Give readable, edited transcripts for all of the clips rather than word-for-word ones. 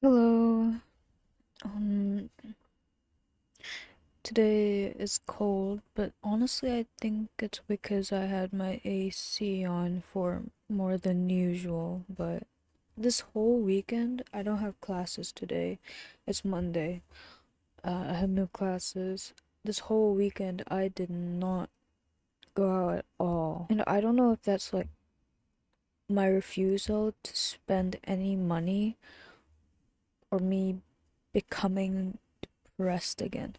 Hello. Um, Today is cold, but honestly, I think it's because I had my AC on for more than usual. But this whole weekend, I don't have classes today. It's Monday. I have no classes. This whole weekend, I did not go out at all. And I don't know if that's like my refusal to spend any money or me becoming depressed again.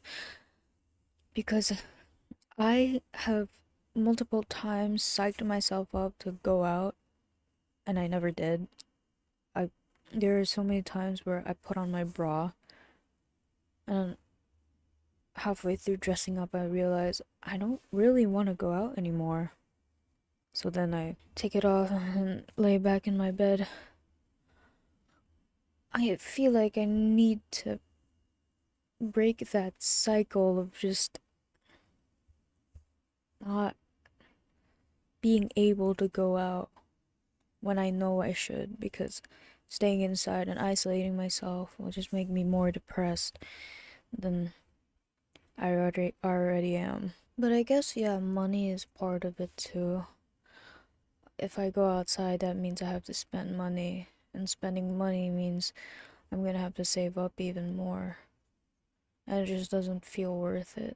Because I have multiple times psyched myself up to go out and I never did. I There are so many times where I put on my bra and halfway through dressing up I realize I don't really want to go out anymore. So then I take it off and lay back in my bed. I feel like I need to break that cycle of just not being able to go out when I know I should, because staying inside and isolating myself will just make me more depressed than I already am. But I guess, yeah, money is part of it too. If I go outside, that means I have to spend money, and spending money means I'm gonna have to save up even more, and it just doesn't feel worth it.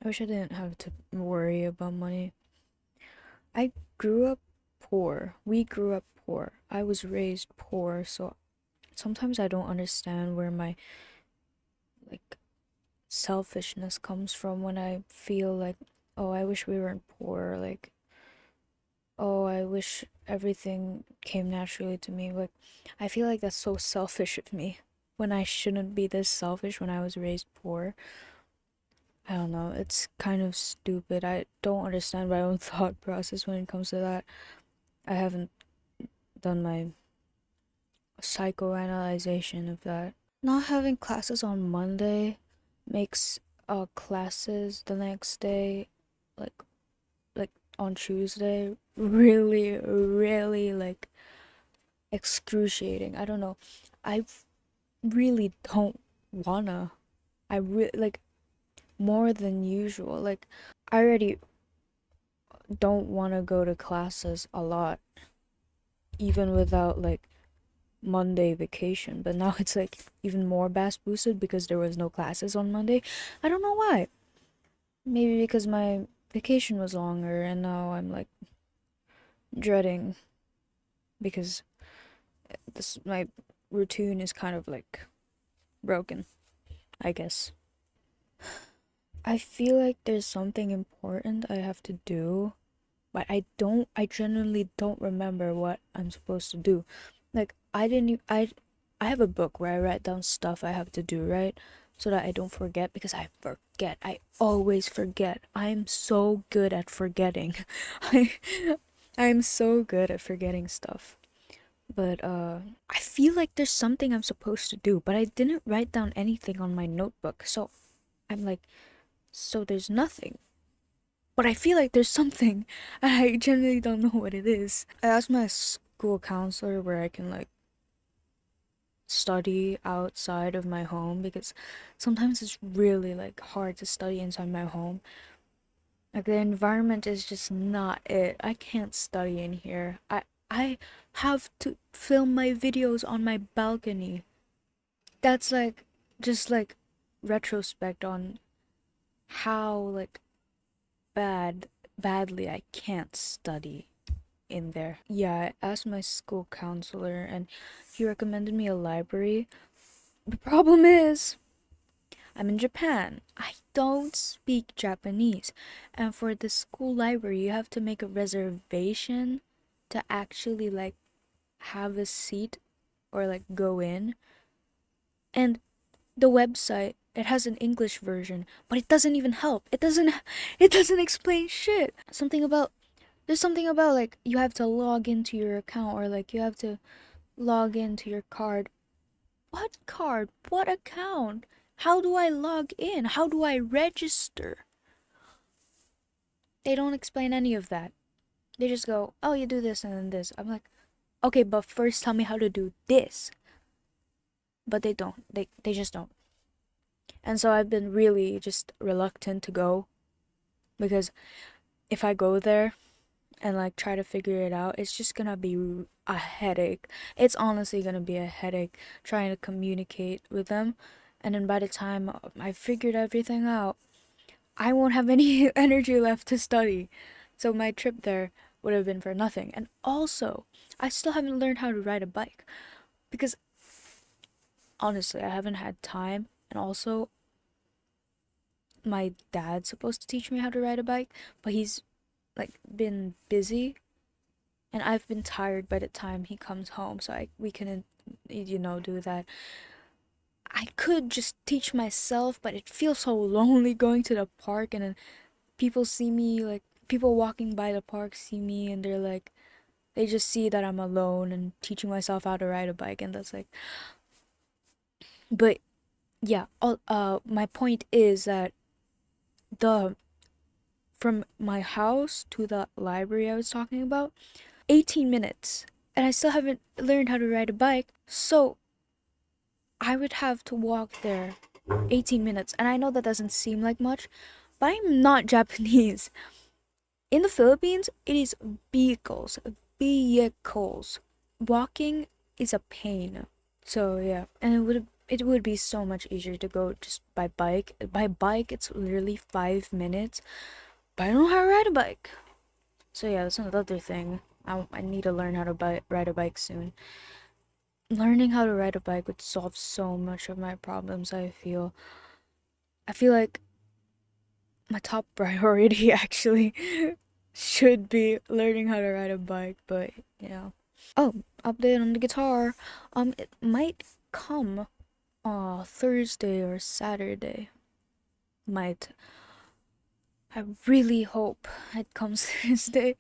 I wish I didn't have to worry about money. I grew up poor. We grew up poor. I was raised poor, so sometimes I don't understand where my like selfishness comes from when I feel like, oh, I wish we weren't poor, like, oh, I wish everything came naturally to me. Like, I feel like that's so selfish of me when I shouldn't be this selfish when I was raised poor. I don't know, it's kind of stupid. I don't understand my own thought process when it comes to that. I haven't done my psychoanalyzation of that. Not having classes on Monday makes classes the next day, like like on Tuesday, really like excruciating. I don't know. I really don't wanna. Like more than usual. Like I already don't wanna go to classes a lot, even without like Monday vacation, but now it's like even more bass boosted because there was no classes on Monday. I don't know why. Maybe because my vacation was longer and now I'm like dreading because this my routine is kind of like broken, I guess. I feel like there's something important I have to do, but I genuinely don't remember what I'm supposed to do. Like I didn't e- I have a book where I write down stuff I have to do, right? So that I don't forget, because I forget. I always forget. I'm so good at forgetting. I I'm so good at forgetting stuff. But I feel like there's something I'm supposed to do, but I didn't write down anything on my notebook. So I'm like, so there's nothing. But I feel like there's something, and I genuinely don't know what it is. I asked my school counselor where I can like study outside of my home, because sometimes it's really like hard to study inside my home. Like the environment is just not it. I can't study in here. I have to film my videos on my balcony. That's like just like retrospect on how like badly I can't study in there. Yeah, I asked my school counselor and he recommended me a library. The problem is, I'm in Japan. I don't speak Japanese. And for the school library, you have to make a reservation to actually like have a seat or like go in. And the website, it has an English version, but it doesn't even help. It doesn't explain shit. There's something about like you have to log into your account, or like you have to log into your card. What card? What account? How do I log in? How do I register? They don't explain any of that. They just go, oh, you do this and then this. I'm like, okay, but first tell me how to do this. but they don't. They just don't. And so I've been really just reluctant to go because if I go there and like try to figure it out, it's just gonna be a headache. It's honestly gonna be a headache trying to communicate with them. And then by the time I figured everything out, I won't have any energy left to study. So my trip there would have been for nothing. And also, I still haven't learned how to ride a bike because honestly, I haven't had time. And also, my dad's supposed to teach me how to ride a bike, but he's like been busy and I've been tired by the time he comes home, so we couldn't, do that. I could just teach myself, but it feels so lonely going to the park and then people see me, like, people walking by the park see me and they're like, they just see that I'm alone and teaching myself how to ride a bike, and that's like, but yeah, my point is that the from my house to the library I was talking about, 18 minutes, and I still haven't learned how to ride a bike, so I would have to walk there 18 minutes. And I know that doesn't seem like much, but I'm not Japanese. In the Philippines, it is vehicles. Vehicles. Walking is a pain. So yeah, and it would be so much easier to go just by bike. By bike, it's literally 5 minutes, but I don't know how to ride a bike. So yeah, that's another thing. I need to learn how to ride a bike soon. Learning how to ride a bike would solve so much of my problems, I feel like my top priority actually should be learning how to ride a bike, but yeah. Oh, update on the guitar. It might come Thursday or Saturday. Might. I really hope it comes Thursday.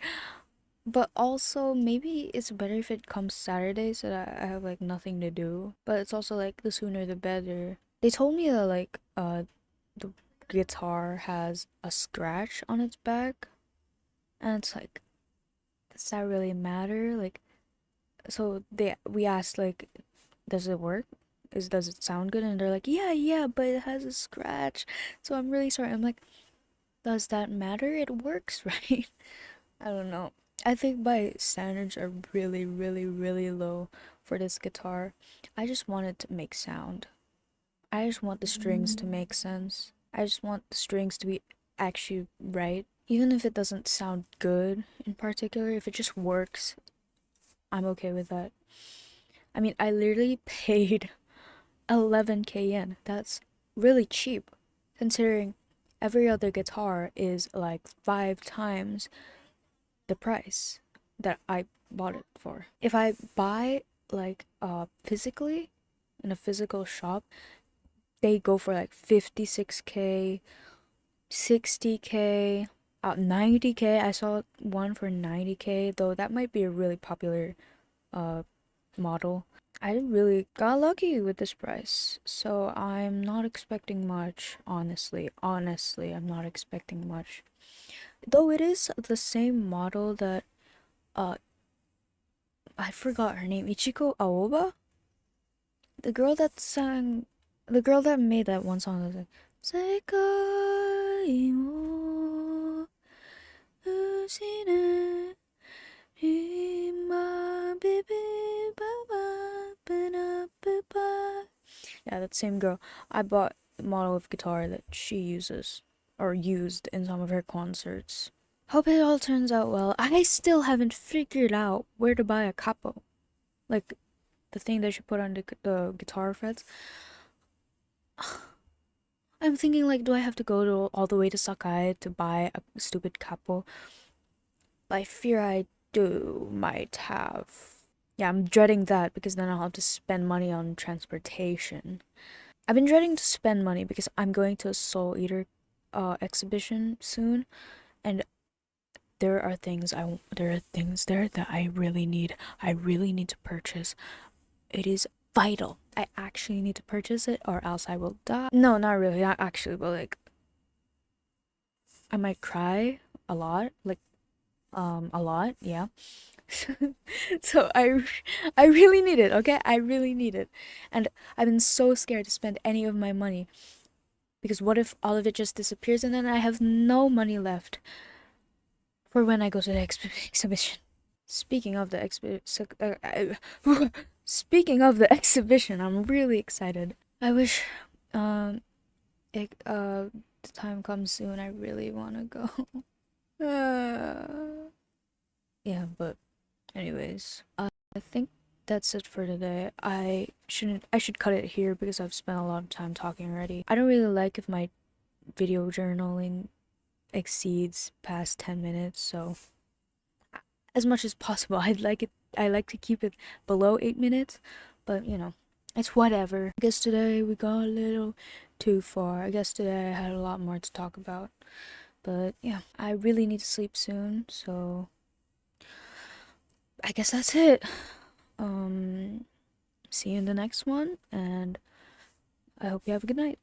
But also, maybe it's better if it comes Saturday so that I have like nothing to do. But it's also like the sooner the better. They told me that like the guitar has a scratch on its back, and it's like, does that really matter? Like, so we asked like, does it work? Does it sound good? And they're like, yeah, but it has a scratch. So I'm really sorry. I'm like, does that matter? It works, right? I don't know. I think my standards are really, really, really low for this guitar. I just want it to make sound. I just want the strings to make sense. I just want the strings to be actually right. Even if it doesn't sound good in particular, if it just works, I'm okay with that. I mean, I literally paid 11k yen. That's really cheap, considering every other guitar is like 5 times the price that I bought it for. If I buy like physically in a physical shop, they go for like 56k, 60k, 90k. I saw one for 90k, though that might be a really popular uh model. I really got lucky with this price, so I'm not expecting much, honestly. Honestly, I'm not expecting much. Though it is the same model that uh I forgot her name, Ichiko Aoba? The girl that sang, the girl that made that one song that was like, "Sekai mo ushina ima bibi baba bina biba." Yeah, that same girl. I bought the model of guitar that she uses or used in some of her concerts. Hope it all turns out well. I still haven't figured out where to buy a capo. Like the thing that you put on the guitar frets. I'm thinking like, do I have to go to all the way to Sakai to buy a stupid capo? I fear I might have. Yeah, I'm dreading that because then I'll have to spend money on transportation. I've been dreading to spend money because I'm going to a Soul Eater exhibition soon, and there are things there that I really need. I really need to purchase. It is vital. I actually need to purchase it or else I will die. No, not really, not actually, but like I might cry a lot, like a lot, yeah. So I really need it, okay? I really need it. And I've been so scared to spend any of my money because what if all of it just disappears and then I have no money left for when I go to the exhibition. Speaking of the speaking of the exhibition, I'm really excited. I wish the time comes soon. I really want to go. Yeah, but anyways, I think that's it for today. I should cut it here because I've spent a lot of time talking already. I don't really like if my video journaling exceeds past 10 minutes, so as much as possible, I like to keep it below 8 minutes, but you know, it's whatever. I guess today we got a little too far. I guess today I had a lot more to talk about. But yeah, I really need to sleep soon, so I guess that's it. See you in the next one, and I hope you have a good night.